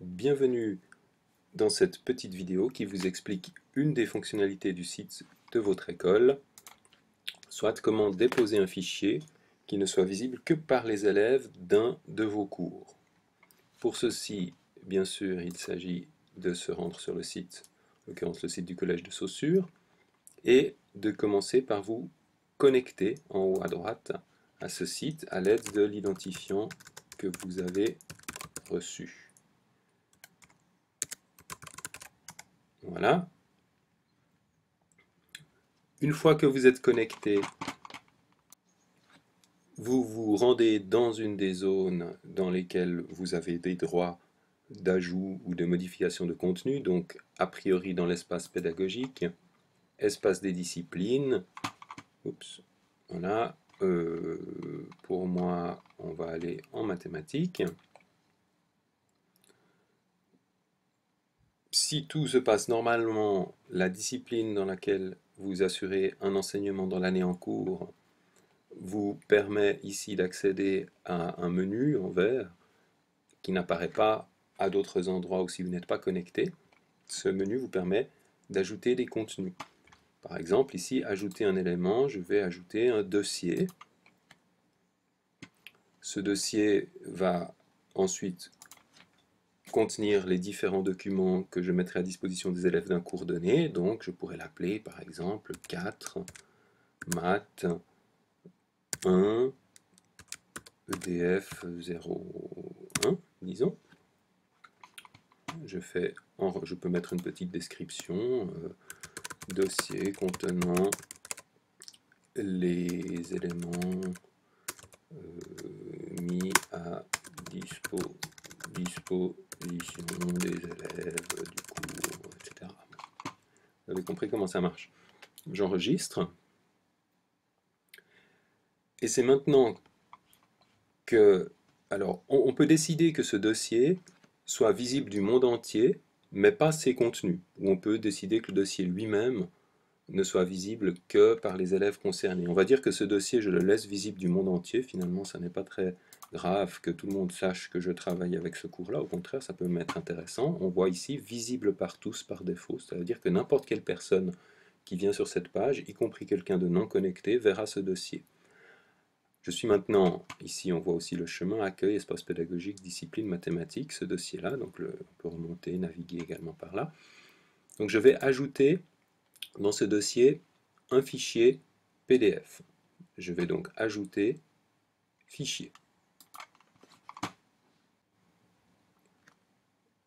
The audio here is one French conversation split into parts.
Bienvenue dans cette petite vidéo qui vous explique une des fonctionnalités du site de votre école, soit comment déposer un fichier qui ne soit visible que par les élèves d'un de vos cours. Pour ceci, bien sûr, il s'agit de se rendre sur le site, en l'occurrence le site du Collège de Saussure, et de commencer par vous connecter en haut à droite à ce site à l'aide de l'identifiant que vous avez reçu. Voilà. Une fois que vous êtes connecté, vous vous rendez dans une des zones dans lesquelles vous avez des droits d'ajout ou de modification de contenu, donc a priori dans l'espace pédagogique, espace des disciplines. Oups, voilà. Pour moi, on va aller en mathématiques. Si tout se passe normalement, la discipline dans laquelle vous assurez un enseignement dans l'année en cours vous permet ici d'accéder à un menu en vert qui n'apparaît pas à d'autres endroits où si vous n'êtes pas connecté. Ce menu vous permet d'ajouter des contenus. Par exemple, ici, ajouter un élément, je vais ajouter un dossier. Ce dossier va ensuite contenir les différents documents que je mettrai à disposition des élèves d'un cours donné. Donc, je pourrais l'appeler, par exemple, 4, maths, 1, EDF 01, disons. Je peux mettre une petite description, dossier contenant les éléments mis à disposition des élèves du cours, etc. Vous avez compris comment ça marche. J'enregistre. Et c'est maintenant que... Alors, on peut décider que ce dossier soit visible du monde entier, mais pas ses contenus. Ou on peut décider que le dossier lui-même ne soit visible que par les élèves concernés. On va dire que ce dossier, je le laisse visible du monde entier. Finalement, ça n'est pas très grave que tout le monde sache que je travaille avec ce cours-là. Au contraire, ça peut m'être intéressant. On voit ici visible par tous par défaut. Ça veut dire que n'importe quelle personne qui vient sur cette page, y compris quelqu'un de non connecté, verra ce dossier. Je suis maintenant, ici on voit aussi le chemin accueil, espace pédagogique, discipline, mathématiques, ce dossier-là, donc on peut remonter, naviguer également par là. Donc je vais ajouter dans ce dossier un fichier PDF. Je vais donc ajouter fichier.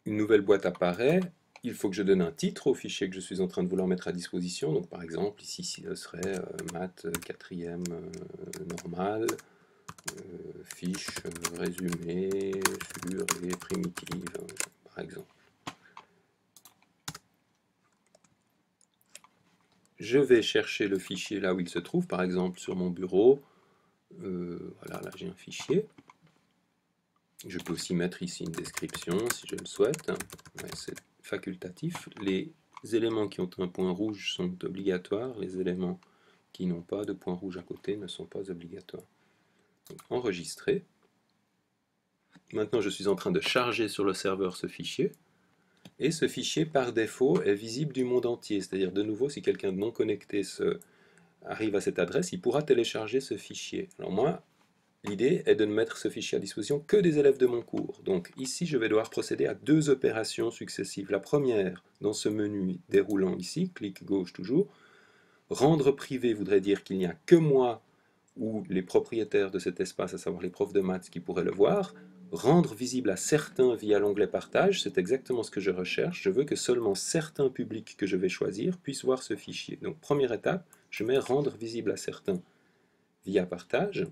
Une nouvelle boîte apparaît. Il faut que je donne un titre au fichier que je suis en train de vouloir mettre à disposition. Donc par exemple, ici, ce serait maths 4e normal, fiche résumé sur les primitives, par exemple. Je vais chercher le fichier là où il se trouve, par exemple sur mon bureau. Voilà, là j'ai un fichier. Je peux aussi mettre ici une description si je le souhaite. Ouais, c'est facultatif. Les éléments qui ont un point rouge sont obligatoires. Les éléments qui n'ont pas de point rouge à côté ne sont pas obligatoires. Donc, enregistrer. Maintenant, je suis en train de charger sur le serveur ce fichier. Et ce fichier, par défaut, est visible du monde entier. C'est-à-dire, de nouveau, si quelqu'un de non connecté arrive à cette adresse, il pourra télécharger ce fichier. Alors moi, l'idée est de ne mettre ce fichier à disposition que des élèves de mon cours. Donc ici, je vais devoir procéder à deux opérations successives. La première, dans ce menu déroulant ici, clic gauche toujours, rendre privé voudrait dire qu'il n'y a que moi ou les propriétaires de cet espace, à savoir les profs de maths, qui pourraient le voir. Rendre visible à certains via l'onglet partage, c'est exactement ce que je recherche. Je veux que seulement certains publics que je vais choisir puissent voir ce fichier. Donc première étape, je mets rendre visible à certains via partage.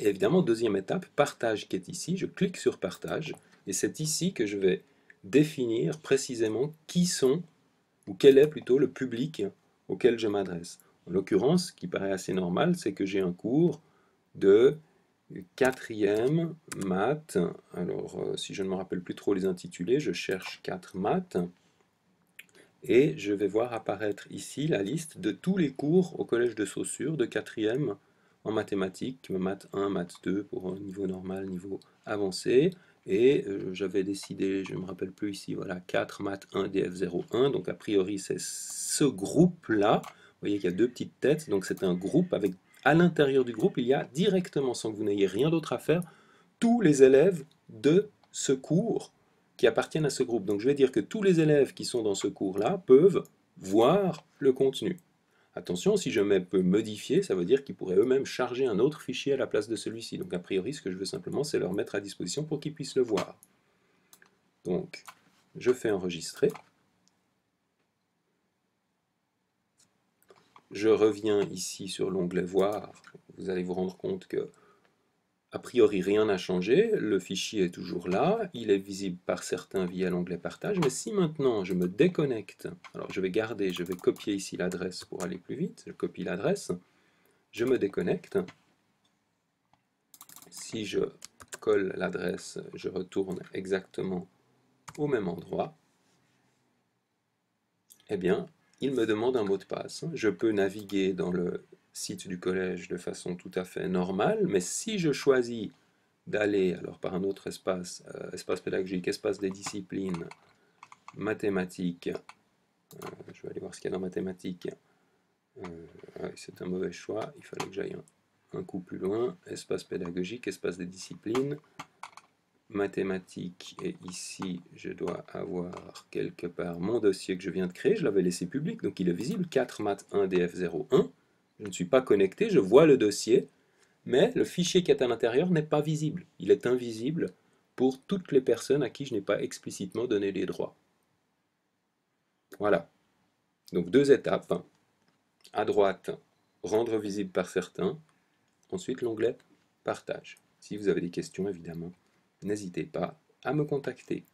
Et évidemment, deuxième étape, partage qui est ici, je clique sur partage, et c'est ici que je vais définir précisément qui sont, ou quel est plutôt le public auquel je m'adresse. En l'occurrence, ce qui paraît assez normal, c'est que j'ai un cours de 4e maths. Alors, si je ne me rappelle plus trop les intitulés, je cherche 4 maths, et je vais voir apparaître ici la liste de tous les cours au Collège de Saussure de 4e en mathématiques, maths 1, maths 2 pour un niveau normal, niveau avancé, Et j'avais décidé, je ne me rappelle plus ici, voilà, 4 maths 1 DF01. Donc a priori c'est ce groupe-là. Vous voyez qu'il y a deux petites têtes. Donc c'est un groupe avec, à l'intérieur du groupe, il y a directement, sans que vous n'ayez rien d'autre à faire, tous les élèves de ce cours qui appartiennent à ce groupe. Donc je vais dire que tous les élèves qui sont dans ce cours-là peuvent voir le contenu. Attention, si je peux modifier, ça veut dire qu'ils pourraient eux-mêmes charger un autre fichier à la place de celui-ci. Donc a priori, ce que je veux simplement, c'est leur mettre à disposition pour qu'ils puissent le voir. Donc, je fais enregistrer. Je reviens ici sur l'onglet voir. Vous allez vous rendre compte que, a priori, rien n'a changé. Le fichier est toujours là. Il est visible par certains via l'onglet partage. Mais si maintenant je me déconnecte, alors je vais garder, je vais copier ici l'adresse pour aller plus vite. Je copie l'adresse. Je me déconnecte. Si je colle l'adresse, je retourne exactement au même endroit. Eh bien, il me demande un mot de passe. Je peux naviguer dans le site du collège de façon tout à fait normale, mais si je choisis d'aller alors par un autre espace, espace pédagogique, espace des disciplines, mathématiques, je vais aller voir ce qu'il y a dans mathématiques, c'est un mauvais choix, il fallait que j'aille un coup plus loin, espace pédagogique, espace des disciplines, mathématiques, et ici je dois avoir quelque part mon dossier que je viens de créer, je l'avais laissé public, donc il est visible, 4 maths 1 DF01, je ne suis pas connecté, je vois le dossier, mais le fichier qui est à l'intérieur n'est pas visible, il est invisible pour toutes les personnes à qui je n'ai pas explicitement donné les droits. Voilà, donc deux étapes, à droite, rendre visible par certains, ensuite l'onglet partage. Si vous avez des questions évidemment, n'hésitez pas à me contacter.